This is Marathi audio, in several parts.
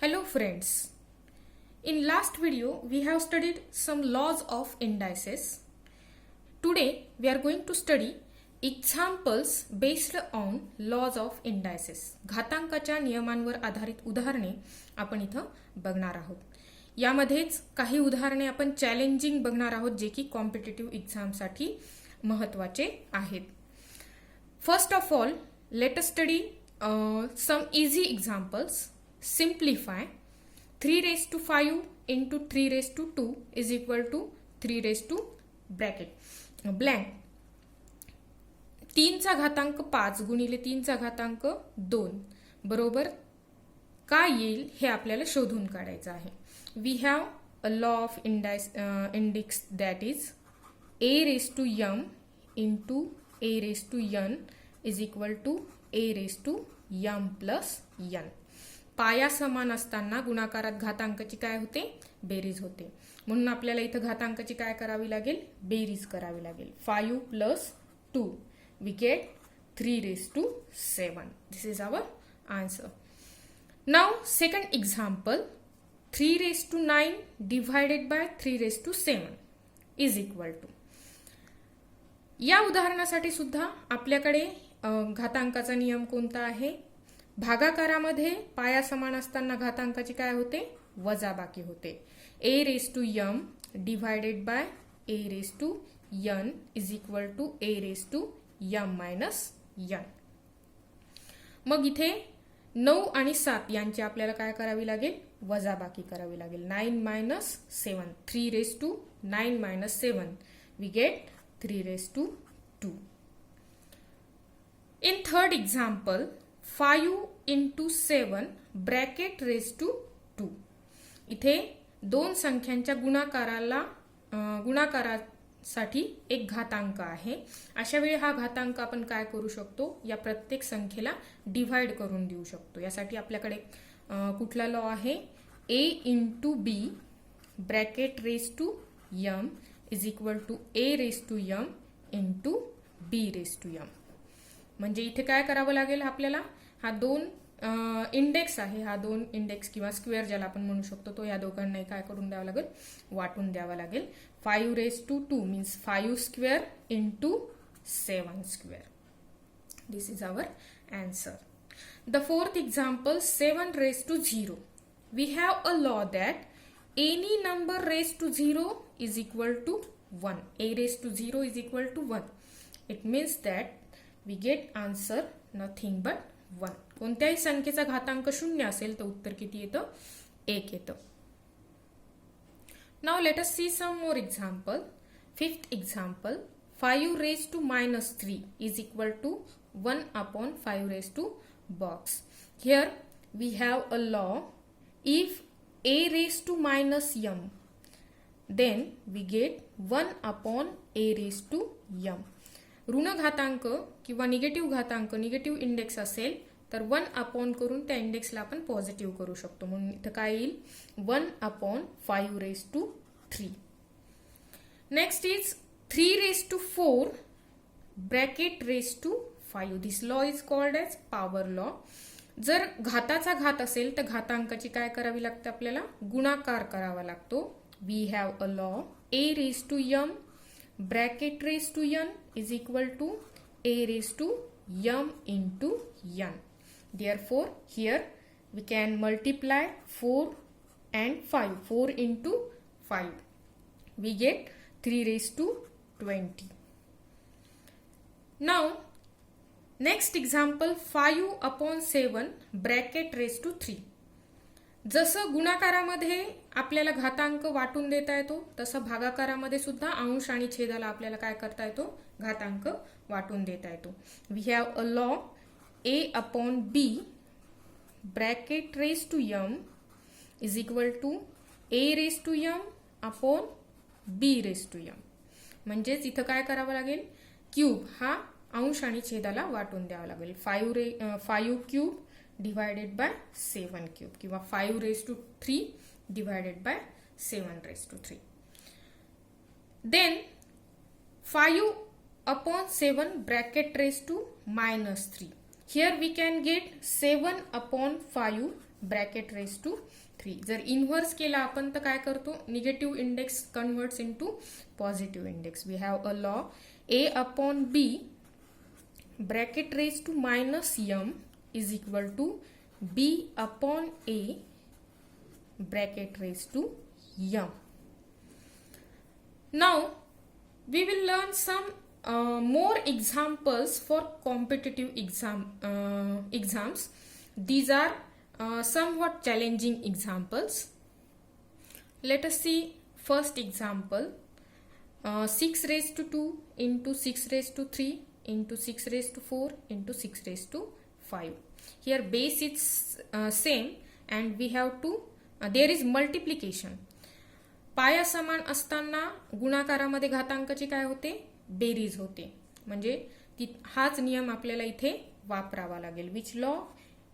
Hello friends. In last video we have studied some laws of indices. Today we are going to study examples based on laws of indices. घातांकाच्या नियमांवर आधारित उदाहरणे आपण इथं बघणार आहोत. यामध्येच काही उदाहरणे आपण चॅलेंजिंग बघणार आहोत जे की कॉम्पिटिटिव्ह एक्झाम साठी महत्त्वाचे आहेत. First of all, let us study some easy examples. Simplify. 3 raised to 5 into 3 raised to 2 is equal to 3 raised to blank. 3 चा घातांक 5 गुणिले 3 चा घातांक 2 बरोबर काय येईल हे आपल्याला शोधून काढायचं आहे. We have a law of index that is a raised to m into a raised to n is equal to a raised to m plus n. पाया समान असताना गुणाकारात घातांकाची काय होते? बेरीज होते. म्हणून आपल्याला इथं घातांकाची काय करावी लागेल? बेरीज करावी लागेल. 5 plus 2 we get 3 raised to 7. This is our answer. Now second example, 3 raised to 9 divided by 3 raised to 7 is equal to. या उदाहरणासाठी सुद्धा आपल्याकडे घातांकाचा नियम कोणता आहे? भागाकारामध्ये पाया समान असताना घातांकाची काय होते? वजाबाकी होते. a raised to m divided by a raised to n is equal to a raised to m minus n. मग इथे 9 आणि 7 यांची आपल्याला काय करावी लागेल? वजाबाकी करावी लागेल. 9 minus 7, 3 raised to 9 minus 7 we get 3 raised to 2. In third example, 5 into 7 bracket raised to 2. इथे दोन संख्यांच्या गुणाकारासाठी एक घातांक आहे. अशा वेळी हा घातांक आपण काय करू शकतो? या प्रत्येक संख्येला डिव्हाइड करून देऊ शकतो. यासाठी आपल्याकडे कुठला लॉ आहे? a into b bracket raised to m is equal to a raised to m into b raised to m. म्हणजे इथे काय करावं लागेल आपल्याला? हा दोन इंडेक्स आहे, हा दोन इंडेक्स किंवा स्क्वेअर ज्याला आपण म्हणू शकतो तो या दोघांना काय करून द्यावा लागेल? वाटून द्यावा लागेल. 5 raised to 2 means 5 square into 7 square. This is our answer. The fourth example, 7 raised to 0. We have a law that any number raised to 0 is equal to 1. A raised to 0 is equal to 1. It means that we get answer nothing but 1. कोणत्याही संख्येचा घातांक 0 असेल तर उत्तर किती येतं? 1 येतं. Now let us see some more example. Fifth example, 5 raised to minus 3 is equal to 1 upon 5 raised to box. Here we have a law. If a raised to minus m, then we get 1 upon a raised to m. ऋण घातांक किंवा निगेटिव्ह घातांक, निगेटिव्ह इंडेक्स असेल तर 1 अपॉन करून त्या इंडेक्सला आपण पॉझिटिव्ह करू शकतो. म्हणून इथं काय येईल? 1 upon 5 raise to 3. Next is 3 raise to 4 bracket raise to 5. This law is called as power law. जर घाताचा घात असेल तर घातांकाची काय करावी लागते? आपल्याला गुणाकार करावा लागतो. We have a law a raise to m bracket raised to n is equal to a raised to m into n. Therefore, here we can multiply 4 and 5. 4 into 5. We get 3 raised to 20. Now, next example, 5 upon 7 bracket raised to 3. जसं गुणाकारामध्ये आपल्याला घातांक वाटून देता येतो तसं भागाकारामध्ये सुद्धा अंश आणि छेदाला आपल्याला काय करता येतो? घातांक वाटून देता येतो. We have a law a upon b bracket raise to m is equal to a raise to m upon b raise to m. म्हणजेच इथं काय करावं लागेल? क्यूब हा अंश आणि छेदाला वाटून द्यावा लागेल. 5 क्यूब divided by 7 cube किंवा 5 raised to 3 divided by 7 raised to 3. Then 5 upon 7 bracket raised to minus 3. Here we can get 7/5 bracket raise to 3. जर इन्व्हर्स केला आपण तर काय करतो, negative index converts into positive index. We have a law a/b bracket raise to -m is equal to b/a bracket raised to m. Now we will learn some more examples for competitive exams. These are somewhat challenging examples. Let us see first example. 6 raised to 2 into 6 raised to 3 into 6 raised to 4 into 6 raised to 5. Here base is same and we have to there is multiplication. पाया समान असताना गुणाकारामध्ये घातांकाची काय होते, बेरीज होते. म्हणजे हाच नियम आपल्याला इथे वापरावा लागेल. Which law,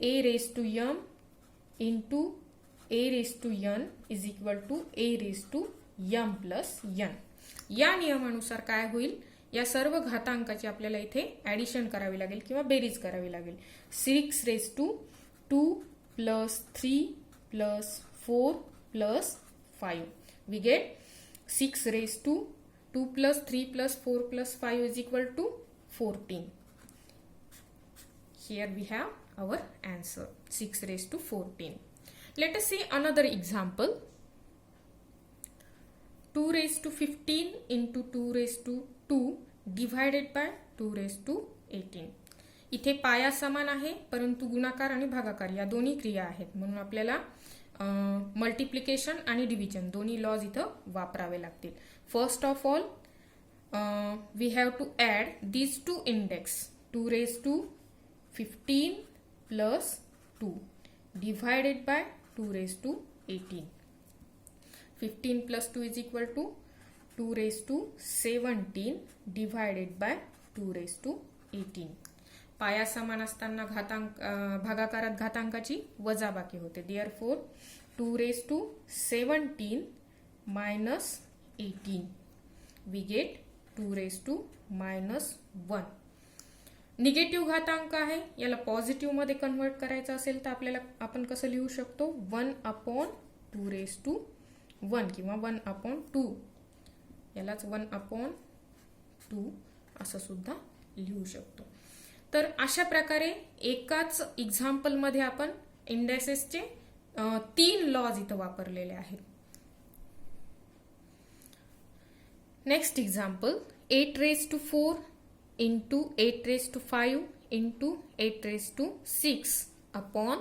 a raised to m into a raised to n is equal to a raised to m plus n. या नियमानुसार काय होईल, या सर्व घातांकाची आपल्याला इथे ऍडिशन करावी लागेल किंवा बेरीज करावी लागेल. 6 raised to 2 plus 3 plus 4 plus 5. We get 6 raised to 2 plus 3 plus 4 plus 5 is equal to 14. Here we have our answer, 6 raised to 14. Let us see another example. 2 raised to 15 into 2 raised to 2 divided by 2 raised to 18. इथे पाया समान आहे परंतु गुणाकार आणि भागाकार या दोन्ही क्रिया आहेत, म्हणून आपल्याला मल्टिप्लिकेशन आणि डिव्हिजन दोन्ही लॉज इथं वापरावे लागतील. First of all we have to add these two index. 2 raised to 15 plus 2 divided by 2 raised to 18. 15 plus 2 is equal to 2 raised to 17 divided by 2 raised to 18. पाया समान असताना भागाकारात घातांकाची वजाबाकी होते. Therefore 2 raised to 17 minus 18 we get 2 raised to -1. Negative घातांक आहे, याला पॉझिटिव्ह मध्ये कन्वर्ट करायचं असेल तर आपल्याला आपण कसं लिहू शकतो, 1/2 raised to 1 किंवा 1/2, यालाच 1/2 असं सुद्धा लिहू शकतो. तर अशा प्रकारे एकाच एक्झाम्पल मध्ये आपण इंडेक्सेसचे 3 लॉज इथं वापरलेले आहेत. Next example, 8 raised to 4 into 8 raised to 5 into 8 raised to 6 upon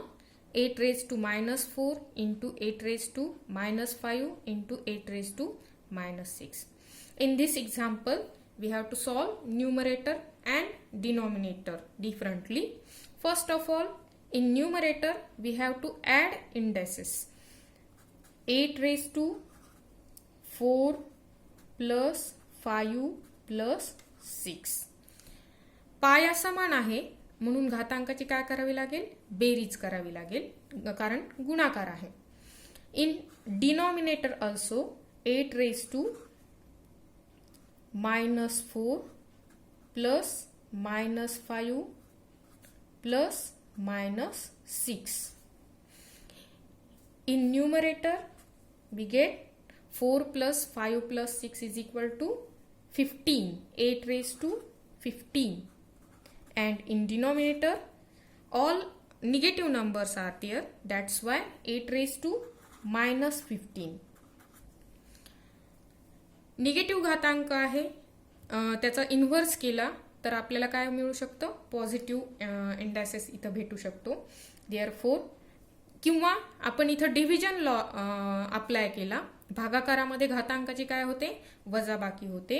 8 raised to -4 into 8 raised to -5 into 8 raised to -6. In this example, we have to solve numerator and denominator differently. First of all, in numerator, we have to add indices. 8 raised to 4 plus 5 plus 6. पाया समान आहे म्हणून घातांकाची काय करावी लागेल, बेरीज करावी लागेल कारण गुणाकार आहे. In denominator also 8 raised to -4 plus -5 plus -6. In numerator we get 4 plus 5 plus 6 is equal to 15. 8 raised to 15. And in denominator all negative numbers are there, that's why 8 raised to -15. Negative घातांक आहे, त्याचा इन्व्हर्स केला तर आपल्याला काय मिळू शकतं, पॉझिटिव्ह इंडेक्सेस इथं भेटू शकतो. देअरफोर किंवा आपण इथं डिव्हिजन लॉ अप्लाय केला, भागाकारामध्ये घातांकाची काय होते, वजाबाकी होते.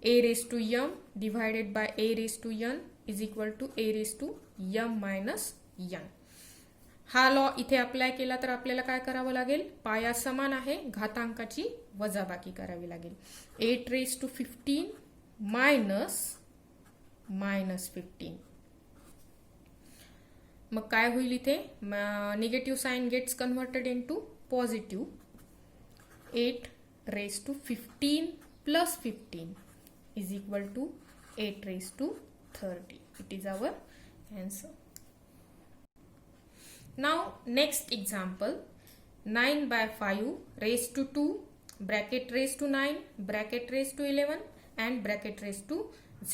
a raised to m divided by a raised to n is equal to a raised to m minus n. हा लॉ इथे अप्लाय केला तर आपल्याला काय करावं लागेल, पाया समान आहे, घातांकाची वजाबाकी करावी लागेल. 8 raised to 15 minus -15. मग काय होईल इथे, negative sign gets converted into positive. 8 raised to 15 plus 15 is equal to 8 raised to 30. It is our answer. Now next example, 9 by 5 raised to 2 bracket raised to 9 bracket raised to 11 and bracket raised to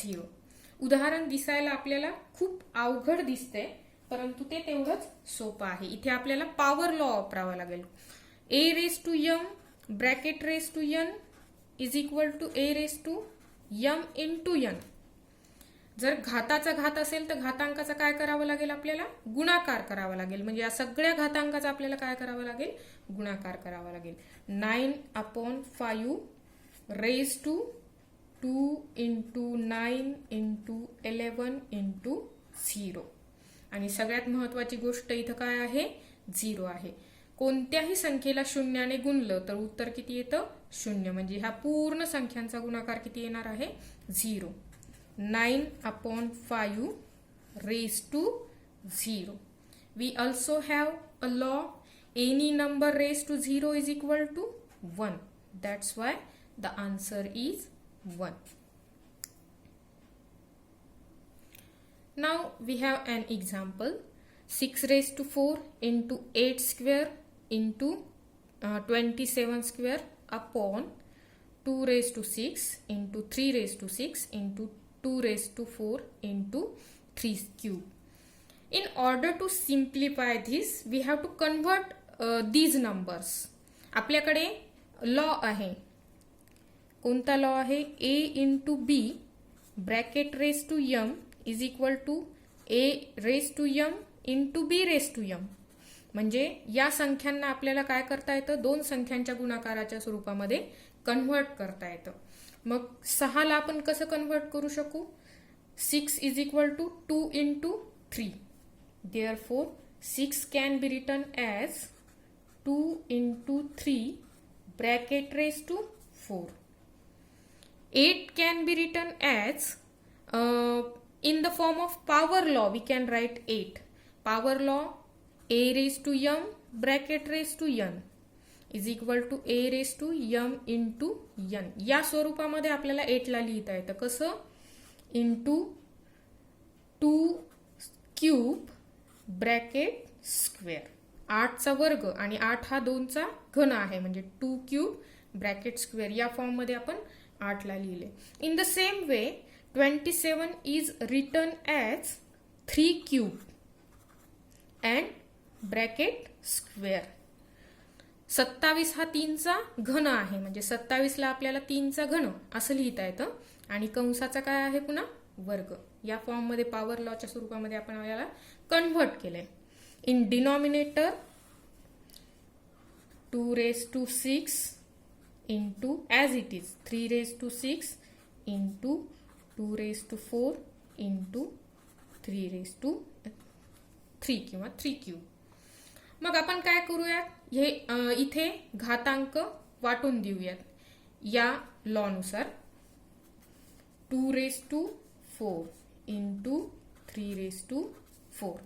0. उदाहरण दिसायला आपल्याला खूप अवघड दिसते, परंतु ते तेवढंच सोपं आहे. इथे आपल्याला पॉवर लॉ वापरावा लागेल. a raised to m bracket raised to n is equal to a raised to m into n. जर घाताचा घात असेल तर घातांकाचा काय करावं लागेल, आपल्याला गुणाकार करावा लागेल. म्हणजे या सगळ्या घातांकाचा आपल्याला काय करावं लागेल, गुणाकार करावा लागेल. 9/5 raise to 2 into 9 into 11 into 0. आणि सगळ्यात महत्वाची गोष्ट इथं काय आहे, 0 आहे. कोणत्याही संख्येला शून्याने गुणलं तर उत्तर किती येतं, 0. म्हणजे ह्या पूर्ण संख्यांचा गुणाकार किती येणार आहे, 0. 9/5 raised to 0. We also have a law, any number raised to 0 is equal to 1. That's why the answer is 1. Now we have an example, 6 raised to 4 into 8 square into 27 square upon 2 raised to 6 into 3 raised to 6 into 2 raised to 4 into 3 cube. In order to simplify this, we have to convert these numbers. आपल्याकडे लॉ आहे. कोणता लॉ आहे, a into b bracket raised to m is equal to a raised to m into b raised to m. म्हणजे या संख्यांना आपल्याला काय करता येतं, दोन संख्यांच्या गुणाकाराच्या स्वरूपामध्ये कन्व्हर्ट करता येतं. मग 6 ला आपण कसं कन्व्हर्ट करू शकू, 6 is equal to 2 into 3. Therefore 6 can be written as 2 into 3 bracket raised to 4. 8 can be written as in the form of power law. We can write 8. Power law, a raised to m bracket raised to n is equal to a raised to m into n. या स्वरूपामध्ये आपल्याला 8 ला लिहिता येतं कसं, into 2 क्यूब ब्रॅकेट स्क्वेअर. 8 चा वर्ग आणि 8 हा 2 चा घन आहे, म्हणजे 2 क्यूब ब्रॅकेट स्क्वेअर या फॉर्म मध्ये आपण 8 ला लिहिले. In the same way 27 is written as 3 cube and bracket square. 27 हा 3 चा घन आहे, म्हणजे 27 ला आपल्याला 3 चा घन असं लिहिता येतं आणि कंसाचा काय आहे पुन्हा वर्ग. या फॉर्म मध्ये पॉवर लॉच्या स्वरूपामध्ये आपण याला कन्व्हर्ट केलंय. In denominator 2 raised to 6 into as it is 3 raised to 6 into 2 raised to 4 into 3 raised to 3 किंवा 3 क्यूब. मग आपण काय करूयात, हे इथे घातांक वाटून देऊयात या लॉ नुसार. 2 raised to 4 into 3 raised to 4.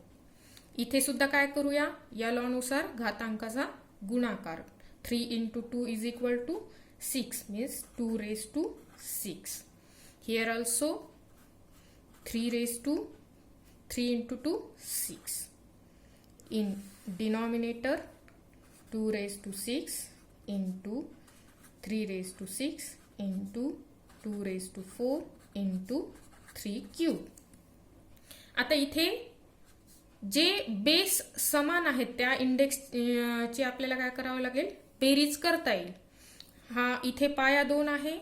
इथे सुद्धा काय करूया, या लॉ नुसार घातांकाचा गुणाकार. 3 into 2 is equal to 6 means 2 raised to 6. Here also 3 raised to 3 into 2 6. In denominator 2 raised to 6 into 3 raised to 6 into 2 raised to 4 into 3 cube. आता इथे जे बेस समान आहेत त्या इंडेक्स ची आपल्याला काय करावं लागेल, बेरीज करता येईल. हा इथे पाया 2 आहे,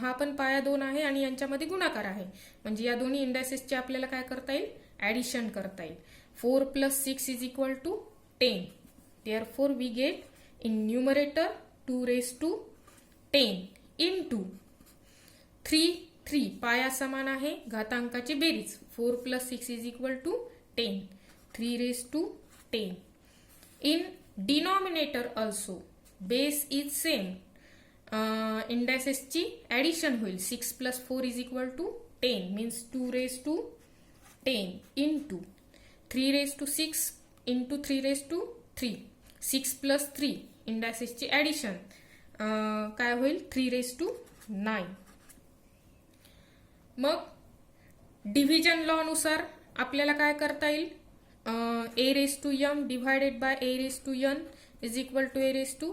हा पण पाया 2 आहे आणि यांच्यामध्ये गुणाकार आहे, म्हणजे या दोन्ही इंडेक्सेसचे आपल्याला काय करता येईल, ऍडिशन करता येईल. 4 plus 6 is equal to 10. Therefore we get in numerator 2 raised to 10 into 3 पाया समान आहे, घातांकाची बेरीज 4 plus 6 is equal to 10. 3 raised to 10. In denominator also base is same. Indices ची addition होईल. 6 plus 4 is equal to 10 means 2 raised to 10 into 3 raised to 6 into 3 raised to 3. 6 plus 3 indices ची addition काय होईल, 3 raised to 9. मग डिव्हिजन लॉ नुसार आपल्याला काय करता येईल, a raise to m divided by a raise to n is equal to a raise to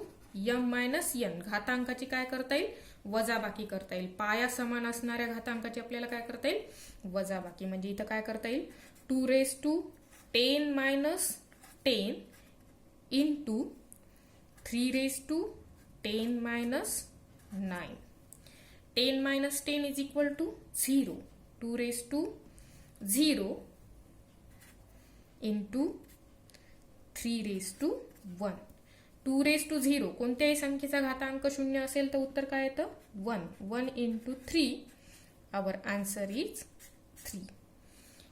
m minus n. घातांकाची काय करता येईल, वजाबाकी करता येईल. पाया समान असणाऱ्या घातांकाची आपल्याला काय करता येईल, वजाबाकी. म्हणजे इथं काय करता येईल, 2 raise to 10 minus 10 into 3 raise to 10 minus 9. 10 minus 10 is equal to 0. 2 raised to 0 into 3 raised to 1. 2 raised to 0 कोणत्याही संख्येचा घातांक शून्य असेल तर उत्तर काय येतं, 1. 1 into 3. Our answer is 3.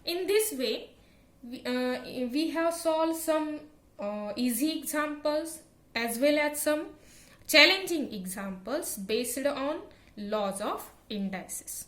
In this way, we have solved some easy examples as well as some challenging examples based on laws of indices.